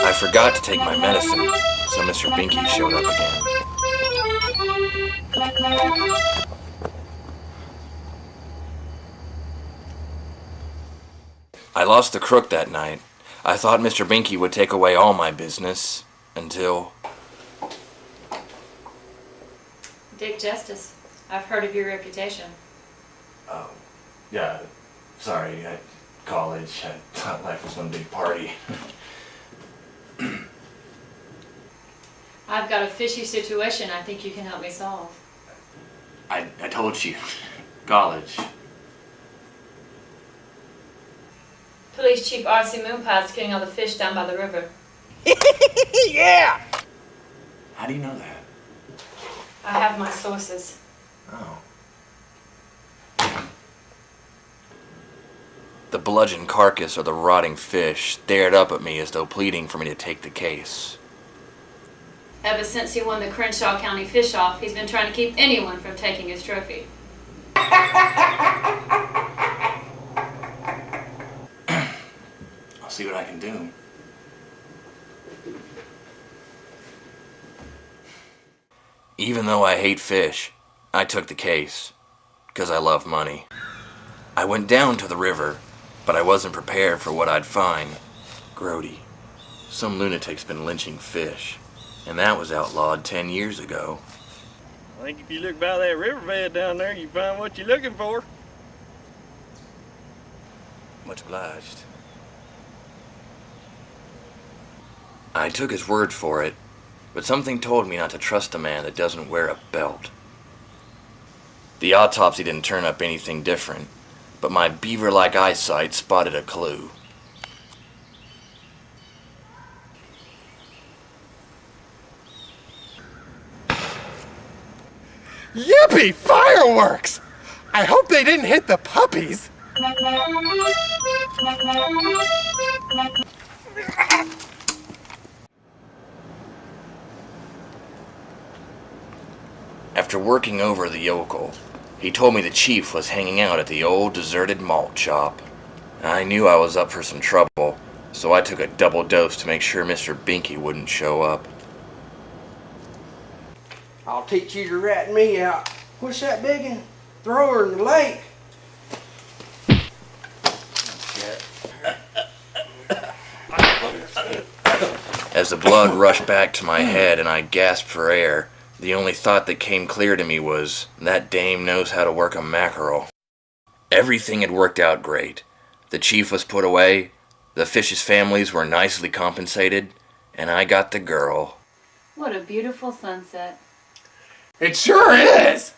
I forgot to take my medicine, so Mr. Binky showed up again. I lost the crook that night. I thought Mr. Binky would take away all my business, until... Dick Justice, I've heard of your reputation. Oh, yeah, sorry, at college, I thought life was one big party. I've got a fishy situation I think you can help me solve. I told you, college. Police Chief R.C. Moonpie's getting all the fish down by the river. Yeah! How do you know that? I have my sources. Oh. The bludgeoned carcass of the rotting fish stared up at me as though pleading for me to take the case. Ever since he won the Crenshaw County Fish-Off, he's been trying to keep anyone from taking his trophy. I'll see what I can do. Even though I hate fish, I took the case, 'cause I love money. I went down to the river, but I wasn't prepared for what I'd find. Grody. Some lunatic's been lynching fish, and that was outlawed 10 years ago. I think if you look by that riverbed down there, you find what you're looking for. Much obliged. I took his word for it, but something told me not to trust a man that doesn't wear a belt. The autopsy didn't turn up anything different, but my beaver-like eyesight spotted a clue. Yippee! Fireworks! I hope they didn't hit the puppies. After working over the yokel, he told me the chief was hanging out at the old deserted malt shop. I knew I was up for some trouble, so I took a double dose to make sure Mr. Binky wouldn't show up. I'll teach you to rat me out. What's that biggin? Throw her in the lake. As the blood rushed back to my head and I gasped for air, the only thought that came clear to me was, that dame knows how to work a mackerel. Everything had worked out great. The chief was put away, the fish's families were nicely compensated, and I got the girl. What a beautiful sunset. It sure is!